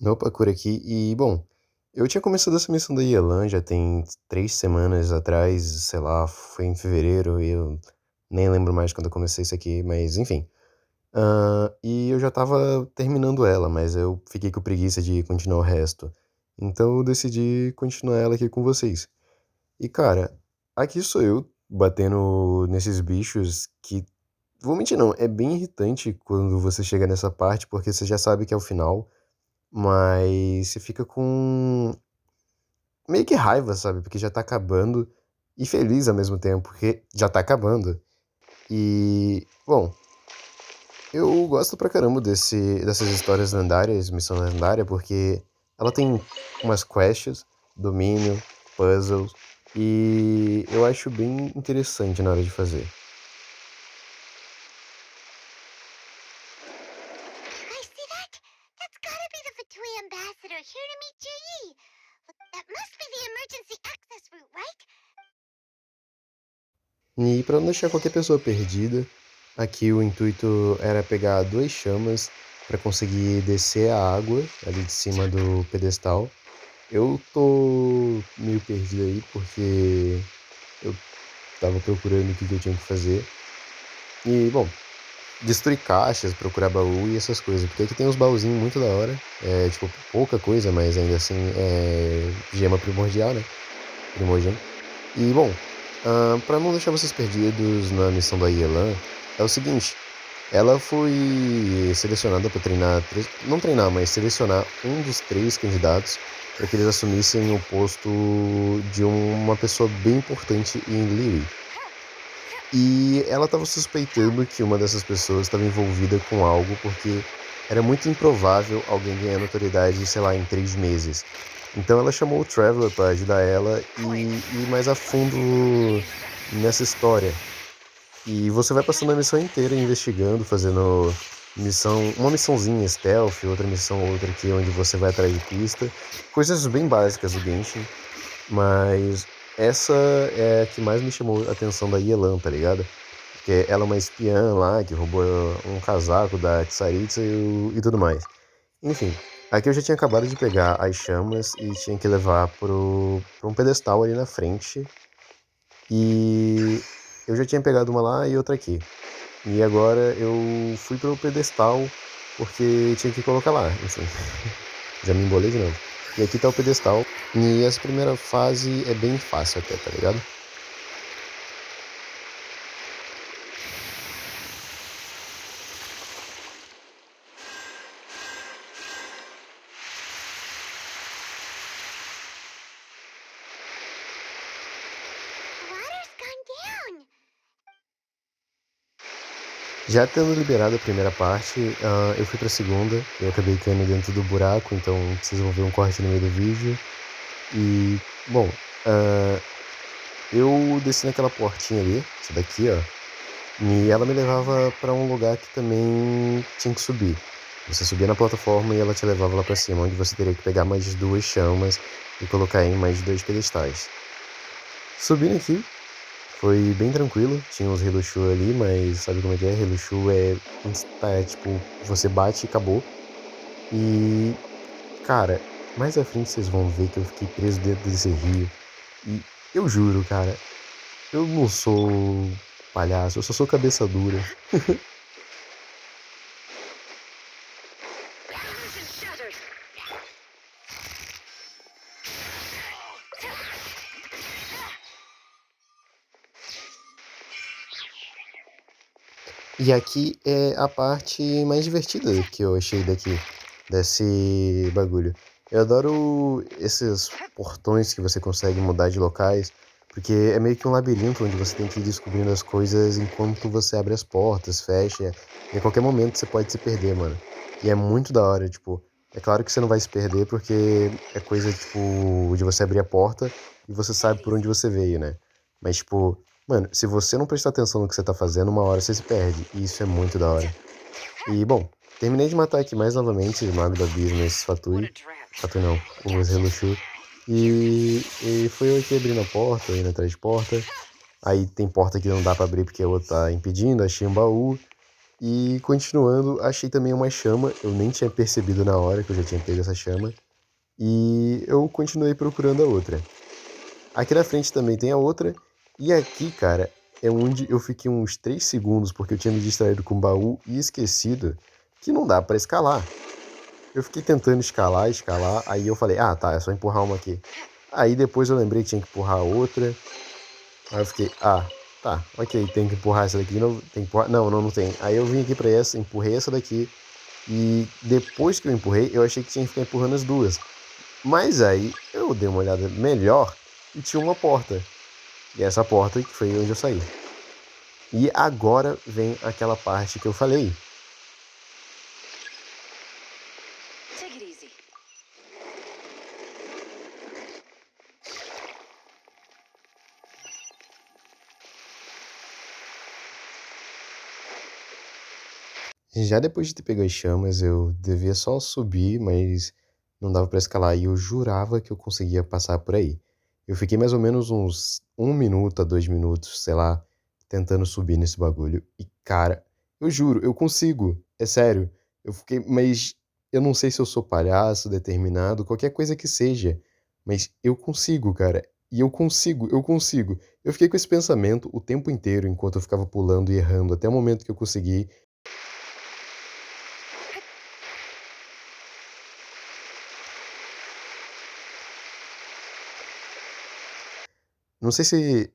Opa, Kuro aqui. E, bom, eu tinha começado essa missão da Yelan já tem 3 semanas atrás, sei lá, foi em fevereiro, e eu nem lembro mais quando eu comecei isso aqui, mas enfim. E eu já tava terminando ela, mas eu fiquei com preguiça de continuar o resto. Então eu decidi continuar ela aqui com vocês. E, cara, aqui sou eu batendo nesses bichos que, vou mentir não, é bem irritante quando você chega nessa parte, porque você já sabe que é o final. Mas você fica com meio que raiva, sabe? Porque já tá acabando. E feliz ao mesmo tempo, porque já tá acabando. E, bom, eu gosto pra caramba dessas histórias lendárias, missão lendária, porque ela tem umas quests, domínio, puzzles. E eu acho bem interessante na hora de fazer. I see that? That's gotta be the Fatui ambassador here to meet Ji. That must be the emergency access route, right? E pra não deixar qualquer pessoa perdida, aqui o intuito era pegar duas chamas para conseguir descer a água ali de cima do pedestal. Eu tô meio perdido aí porque eu tava procurando o que eu tinha que fazer. E, bom, destruir caixas, procurar baú e essas coisas. Porque aqui tem uns baúzinhos muito da hora. É, tipo, pouca coisa, mas ainda assim é gema primordial, né? Primogênio. E, bom, pra não deixar vocês perdidos na missão da Yelan, é o seguinte. Ela foi selecionada para treinar, não treinar, mas selecionar um dos três candidatos para que eles assumissem o posto de uma pessoa bem importante em Liyue. E ela estava suspeitando que uma dessas pessoas estava envolvida com algo, porque era muito improvável alguém ganhar notoriedade, sei lá, em 3 meses. Então ela chamou o Traveler para ajudar ela e ir mais a fundo nessa história. E você vai passando a missão inteira investigando, fazendo uma missãozinha stealth, outra aqui onde você vai atrás de pista. Coisas bem básicas do Genshin, mas essa é a que mais me chamou a atenção da Yelan, tá ligado? Porque ela é uma espiã lá que roubou um casaco da Tsaritsa e tudo mais. Enfim, aqui eu já tinha acabado de pegar as chamas e tinha que levar pra um pedestal ali na frente. E eu já tinha pegado uma lá e outra aqui. E agora eu fui pro pedestal porque tinha que colocar lá, enfim. Já me embolei de novo. E aqui tá o pedestal. E essa primeira fase é bem fácil até, tá ligado? The water's gone down. Já tendo liberado a primeira parte, eu fui pra segunda. Eu acabei caindo dentro do buraco, então vocês vão ver um corte no meio do vídeo. E, bom, eu desci naquela portinha ali, essa daqui, ó. E ela me levava pra um lugar que também tinha que subir. Você subia na plataforma e ela te levava lá pra cima, onde você teria que pegar mais duas chamas e colocar em mais dois pedestais. Subindo aqui, foi bem tranquilo, tinha uns reluxu ali, mas sabe como é que é? Reluxu é tipo, você bate e acabou. E, cara, mais à frente vocês vão ver que eu fiquei preso dentro desse rio. E eu juro, cara, eu não sou palhaço, eu só sou cabeça dura. E aqui é a parte mais divertida que eu achei desse bagulho. Eu adoro esses portões que você consegue mudar de locais, porque é meio que um labirinto onde você tem que ir descobrindo as coisas enquanto você abre as portas, fecha, e a qualquer momento você pode se perder, mano. E é muito da hora, tipo, é claro que você não vai se perder porque é coisa, tipo, de você abrir a porta e você sabe por onde você veio, né? Mas, tipo, mano, se você não prestar atenção no que você tá fazendo, uma hora você se perde. E isso é muito da hora. E, bom, terminei de matar aqui mais novamente o Mago do Abismo, esses Fatui. Fatui não, os Reluxu. E foi eu aqui abrindo a porta, indo atrás de porta. Aí tem porta que não dá pra abrir porque a outra tá impedindo, achei um baú. E continuando, achei também uma chama. Eu nem tinha percebido na hora que eu já tinha pego essa chama. E eu continuei procurando a outra. Aqui na frente também tem a outra. E aqui, cara, é onde eu fiquei uns 3 segundos porque eu tinha me distraído com o baú e esquecido que não dá pra escalar. Eu fiquei tentando escalar, escalar. Aí eu falei, ah, tá, é só empurrar uma aqui. Aí depois eu lembrei que tinha que empurrar a outra. Aí eu fiquei, ah, tá, ok, tem que empurrar essa daqui de novo. Tem que empurrar. Não, não tem. Aí eu vim aqui pra essa, empurrei essa daqui. E depois que eu empurrei, eu achei que tinha que ficar empurrando as duas. Mas aí eu dei uma olhada melhor e tinha uma porta. E essa porta que foi onde eu saí. E agora vem aquela parte que eu falei. Take it easy. Já depois de ter pego as chamas, eu devia só subir, mas não dava pra escalar. E eu jurava que eu conseguia passar por aí. Eu fiquei mais ou menos uns 1 minuto a 2 minutos, sei lá, tentando subir nesse bagulho. E cara, eu juro, eu consigo. É sério. Eu fiquei, mas eu não sei se eu sou palhaço, determinado, qualquer coisa que seja. Mas eu consigo, cara. E eu consigo, eu consigo. Eu fiquei com esse pensamento o tempo inteiro enquanto eu ficava pulando e errando, até o momento que eu consegui. Não sei se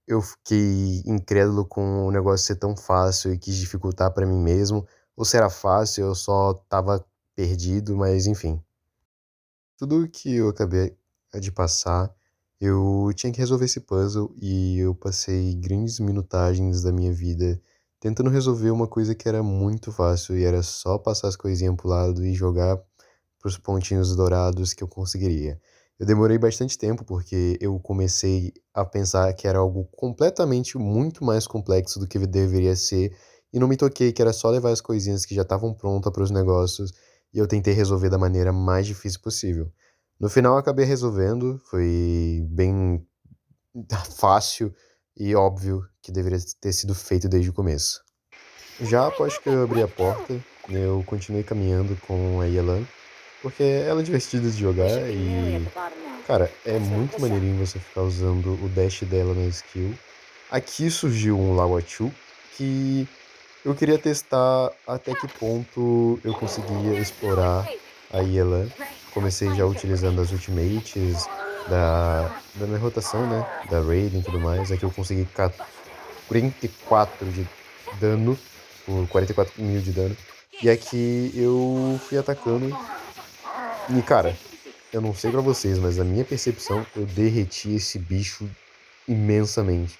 eu fiquei incrédulo com o negócio ser tão fácil e quis dificultar pra mim mesmo, ou se era fácil, eu só estava perdido, mas enfim. Tudo que eu acabei de passar, eu tinha que resolver esse puzzle e eu passei grandes minutagens da minha vida tentando resolver uma coisa que era muito fácil e era só passar as coisinhas pro lado e jogar pros pontinhos dourados que eu conseguiria. Eu demorei bastante tempo porque eu comecei a pensar que era algo completamente muito mais complexo do que deveria ser e não me toquei que era só levar as coisinhas que já estavam prontas para os negócios e eu tentei resolver da maneira mais difícil possível. No final eu acabei resolvendo, foi bem fácil e óbvio que deveria ter sido feito desde o começo. Já após que eu abri a porta, eu continuei caminhando com a Yelan, porque ela é divertida de We should jogar be nearly at e, the bottom now. cara, é Let's wrap muito this up. maneirinho você ficar usando o dash dela na skill. Aqui surgiu um Lawachul que eu queria testar até que ponto eu conseguia explorar a Yelan. Comecei já utilizando as ultimates da minha rotação, né? Da Raiden e tudo mais. Aqui eu consegui 44 de dano, por 44 mil de dano. E aqui eu fui atacando. E cara, eu não sei pra vocês, mas a minha percepção, eu derreti esse bicho imensamente.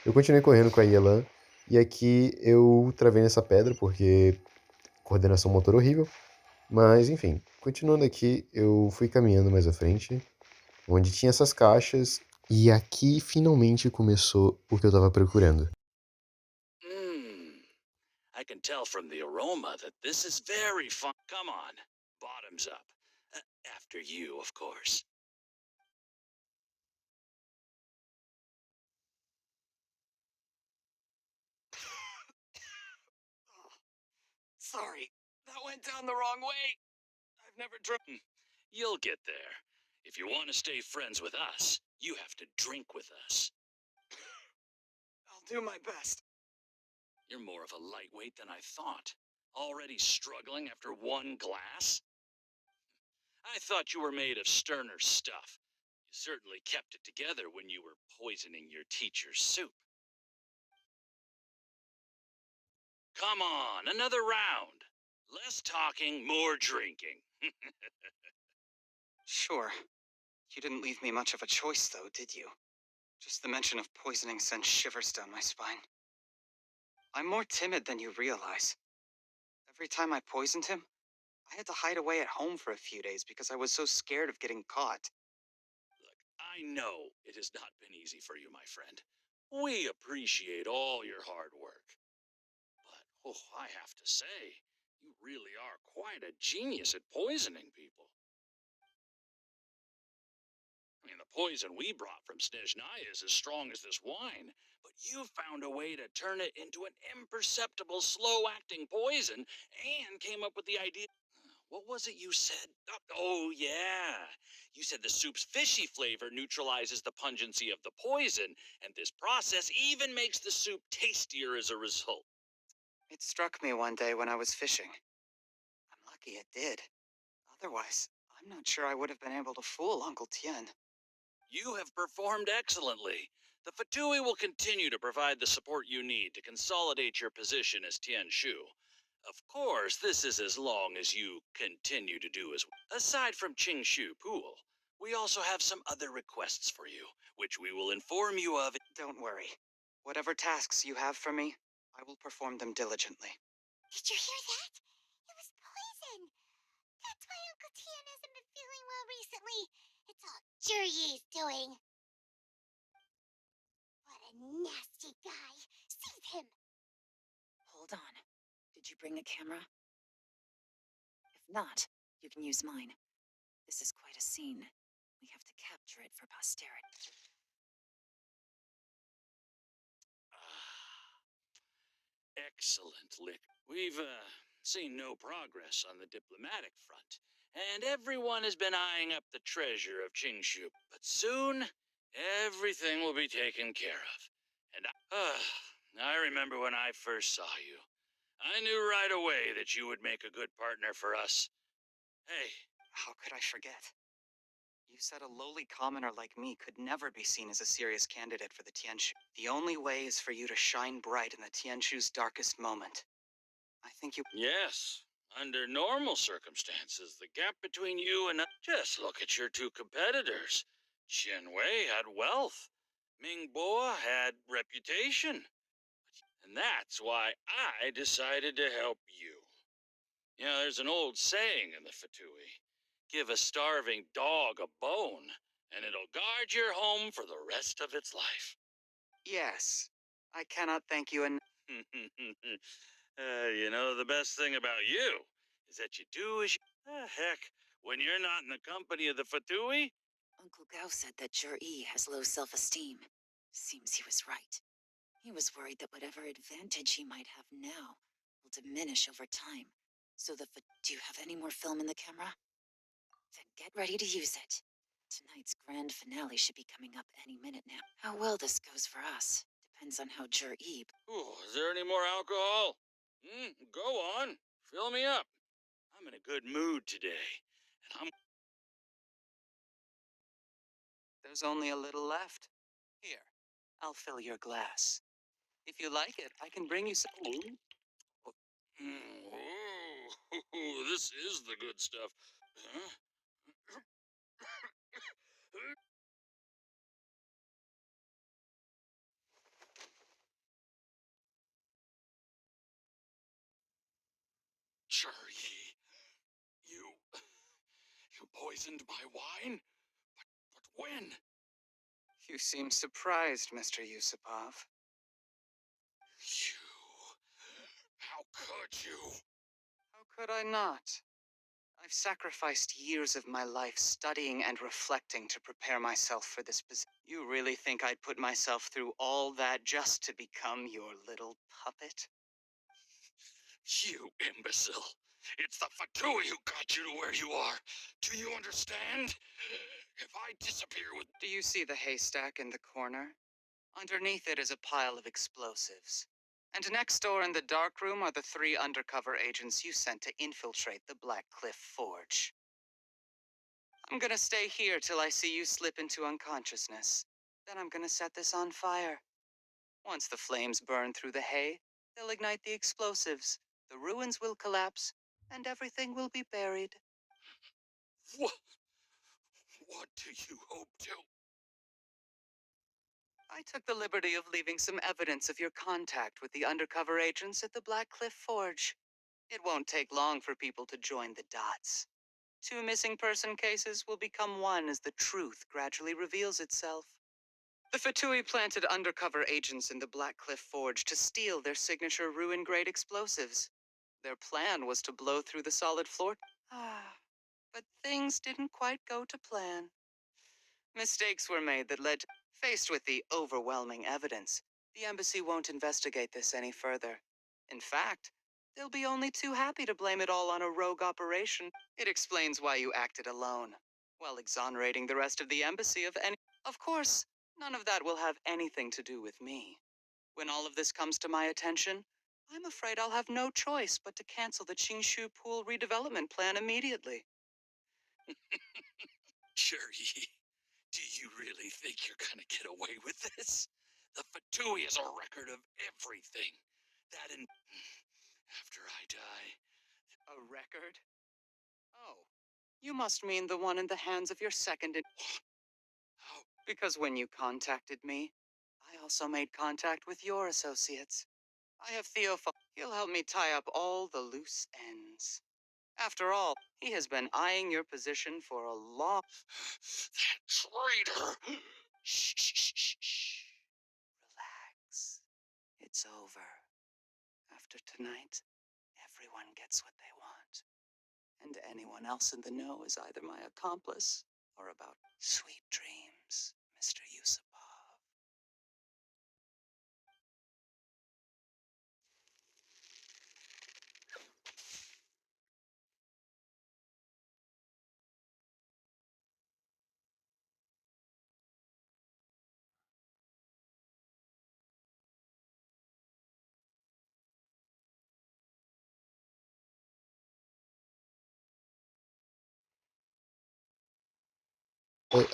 Eu continuei correndo com a Yelan. E aqui eu travei nessa pedra porque coordenação motor horrível. Mas enfim, continuando aqui, eu fui caminhando mais à frente, onde tinha essas caixas. E aqui finalmente começou o que eu tava procurando. Mmm. I can tell from the aroma that this is very fun. Come on, bottoms up. After you, of course. Sorry, that went down the wrong way. I've never drunk. You'll get there. If you want to stay friends with us, you have to drink with us. I'll do my best. You're more of a lightweight than I thought. Already struggling after one glass? I thought you were made of sterner stuff. You certainly kept it together when you were poisoning your teacher's soup. Come on, another round. Less talking, more drinking. Sure. You didn't leave me much of a choice, though, did you? Just the mention of poisoning sends shivers down my spine. I'm more timid than you realize. Every time I poisoned him, I had to hide away at home for a few days because I was so scared of getting caught. Look, I know it has not been easy for you, my friend. We appreciate all your hard work. But, oh, I have to say, you really are quite a genius at poisoning people. I mean, the poison we brought from Snezhnaya is as strong as this wine, but you found a way to turn it into an imperceptible, slow-acting poison and came up with the idea. What was it you said? Oh, yeah. You said the soup's fishy flavor neutralizes the pungency of the poison, and this process even makes the soup tastier as a result. It struck me one day when I was fishing. I'm lucky it did. Otherwise, I'm not sure I would have been able to fool Uncle Tien. You have performed excellently. The Fatui will continue to provide the support you need to consolidate your position as Tian Shu. Of course, this is as long as you continue to do as well. Aside from Qing Shu Pool, we also have some other requests for you, which we will inform you of. Don't worry. Whatever tasks you have for me, I will perform them diligently. Did you hear that? It was poison. That's why Uncle Tien hasn't been feeling well recently. It's all Jury's doing. What a nasty guy. Save him. Hold on. Did you bring a camera? If not, you can use mine. This is quite a scene. We have to capture it for posterity. Excellent, Lick. We've seen no progress on the diplomatic front, and everyone has been eyeing up the treasure of Qingshu. But soon, everything will be taken care of. And I remember when I first saw you. I knew right away that you would make a good partner for us. Hey, How could I forget? You said a lowly commoner like me could never be seen as a serious candidate for the Tianshu. The only way is for you to shine bright in the Tianshu's darkest moment. I think you... yes, under normal circumstances, the gap between you and just look at your two competitors. Chen Wei had wealth. Ming Boa had reputation. And that's why I decided to help you. You know, there's an old saying in the Fatui. Give a starving dog a bone, and it'll guard your home for the rest of its life. Yes. I cannot thank you enough. You know, the best thing about you is that you do as you... heck, when you're not in the company of the Fatui... Uncle Gao said that Jur-E has low self-esteem. Seems he was right. He was worried that whatever advantage he might have now will diminish over time. So do you have any more film in the camera? Then get ready to use it. Tonight's grand finale should be coming up any minute now. How well this goes for us depends on how Jur-E... Ooh, is there any more alcohol? Go on. Fill me up. I'm in a good mood today. And I'm... There's only a little left. Here, I'll fill your glass. If you like it, I can bring you some... Oh, this is the good stuff. Huh? Charlie, you... you poisoned my wine? But when? You seem surprised, Mr. Yusupov. You... how could you? How could I not? I've sacrificed years of my life studying and reflecting to prepare myself for this position. You really think I'd put myself through all that just to become your little puppet? You imbecile. It's the Fatui who got you to where you are. Do you understand? If I disappear with... Do you see the haystack in the corner? Underneath it is a pile of explosives. And next door in the dark room are the 3 undercover agents you sent to infiltrate the Black Cliff Forge. I'm gonna stay here till I see you slip into unconsciousness. Then I'm gonna set this on fire. Once the flames burn through the hay, they'll ignite the explosives, the ruins will collapse, and everything will be buried. What? What do you hope to? I took the liberty of leaving some evidence of your contact with the undercover agents at the Black Cliff Forge. It won't take long for people to join the dots. 2 missing person cases will become one as the truth gradually reveals itself. The Fatui planted undercover agents in the Black Cliff Forge to steal their signature ruin-grade explosives. Their plan was to blow through the solid floor. But things didn't quite go to plan. Mistakes were made that led to... Faced with the overwhelming evidence, the embassy won't investigate this any further. In fact, they'll be only too happy to blame it all on a rogue operation. It explains why you acted alone, while exonerating the rest of the embassy of any... Of course, none of that will have anything to do with me. When all of this comes to my attention, I'm afraid I'll have no choice but to cancel the Qingshu Pool redevelopment plan immediately. Cherry, do you really think you're gonna get away with this? The Fatui is a record of everything. That and after I die. A record? Oh, you must mean the one in the hands of your second in... How? Because when you contacted me, I also made contact with your associates. I have He'll help me tie up all the loose ends. After all, he has been eyeing your position for a long... That traitor! Shh, shh, shh, shh, shh. Relax. It's over. After tonight, everyone gets what they want. And anyone else in the know is either my accomplice or about sweet dreams, Mr. Yusupov.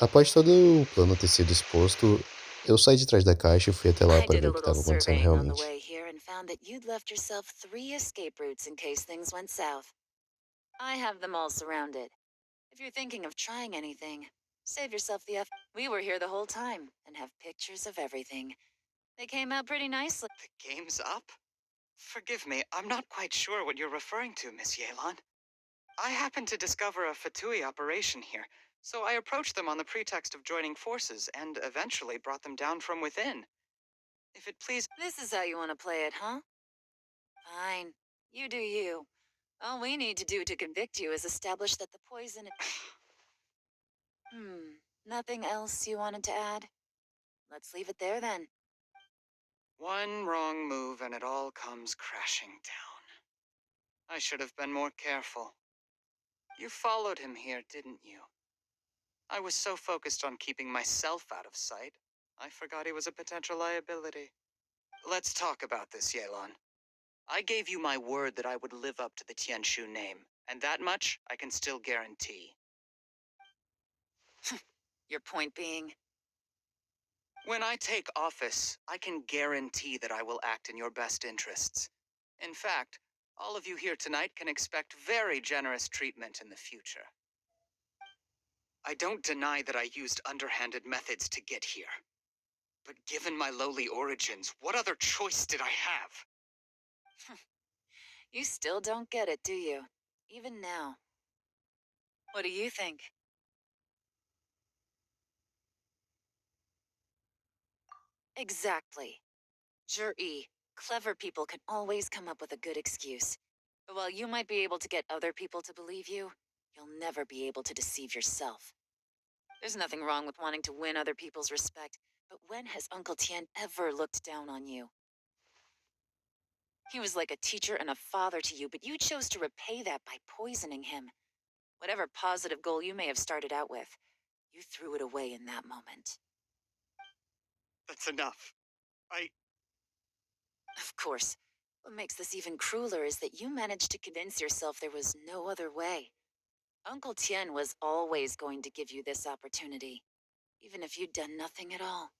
Após todo o plano ter sido exposto, eu saí de trás da caixa e fui até lá I para did ver a o que little estava acontecendo surveying on the realmente. way here and found that you'd left yourself 3 escape routes in case things went south. I have them all surrounded. If you're thinking of trying anything, save yourself the F. We were here the whole time and have pictures of everything. They came out pretty nicely. The game's up? Forgive me, I'm not quite sure what you're referring to, Miss Yelan. I happened to discover a Fatui operation here, so I approached them on the pretext of joining forces and eventually brought them down from within. If it please... This is how you want to play it, huh? Fine. You do you. All we need to do to convict you is establish that the poison... Nothing else you wanted to add? Let's leave it there then. One wrong move and it all comes crashing down. I should have been more careful. You followed him here, didn't you? I was so focused on keeping myself out of sight, I forgot he was a potential liability. Let's talk about this, Yelan. I gave you my word that I would live up to the Tianshu name, and that much I can still guarantee. Your point being? When I take office, I can guarantee that I will act in your best interests. In fact, all of you here tonight can expect very generous treatment in the future. I don't deny that I used underhanded methods to get here. But given my lowly origins, what other choice did I have? You still don't get it, do you? Even now. What do you think? Exactly. Jur-E, clever people can always come up with a good excuse. But while you might be able to get other people to believe you, you'll never be able to deceive yourself. There's nothing wrong with wanting to win other people's respect, but when has Uncle Tian ever looked down on you? He was like a teacher and a father to you, but you chose to repay that by poisoning him. Whatever positive goal you may have started out with, you threw it away in that moment. That's enough. Of course, what makes this even crueler is that you managed to convince yourself there was no other way. Uncle Tien was always going to give you this opportunity, even if you'd done nothing at all.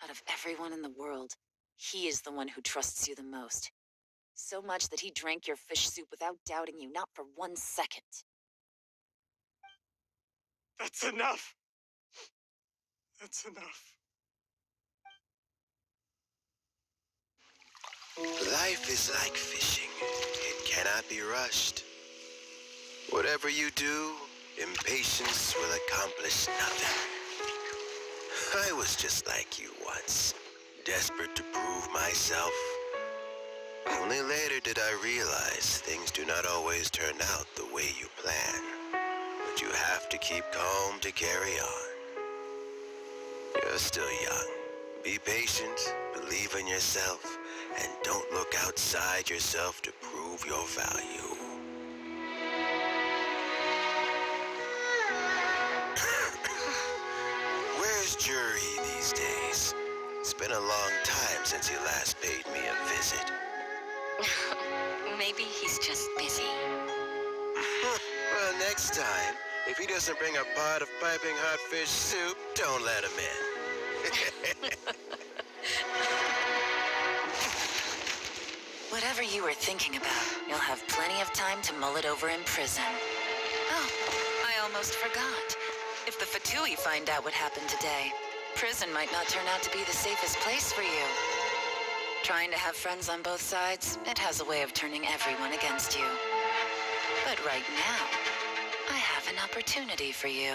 Out of everyone in the world, he is the one who trusts you the most. So much that he drank your fish soup without doubting you, not for 1 second. That's enough! That's enough. Life is like fishing. It cannot be rushed. Whatever you do, impatience will accomplish nothing. I was just like you once, desperate to prove myself. Only later did I realize things do not always turn out the way you plan. But you have to keep calm to carry on. You're still young. Be patient, believe in yourself, and don't look outside yourself to prove your value. Where's Jury these days? It's been a long time since he last paid me a visit. Maybe he's just busy. Well, next time, if he doesn't bring a pot of piping hot fish soup, don't let him in. Whatever you were thinking about, you'll have plenty of time to mull it over in prison. Oh, I almost forgot. If the Fatui find out what happened today, prison might not turn out to be the safest place for you. Trying to have friends on both sides, it has a way of turning everyone against you. But right now, I have an opportunity for you.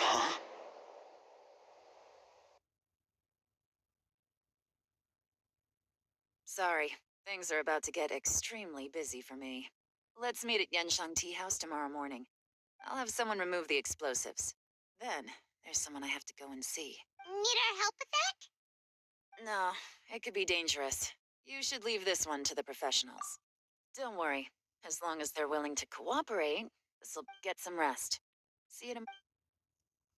Huh? Sorry, things are about to get extremely busy for me. Let's meet at Yenshang Tea House tomorrow morning. I'll have someone remove the explosives. Then, there's someone I have to go and see. Need our help with that? No, it could be dangerous. You should leave this one to the professionals. Don't worry. As long as they're willing to cooperate, this'll get some rest. See you tomorrow.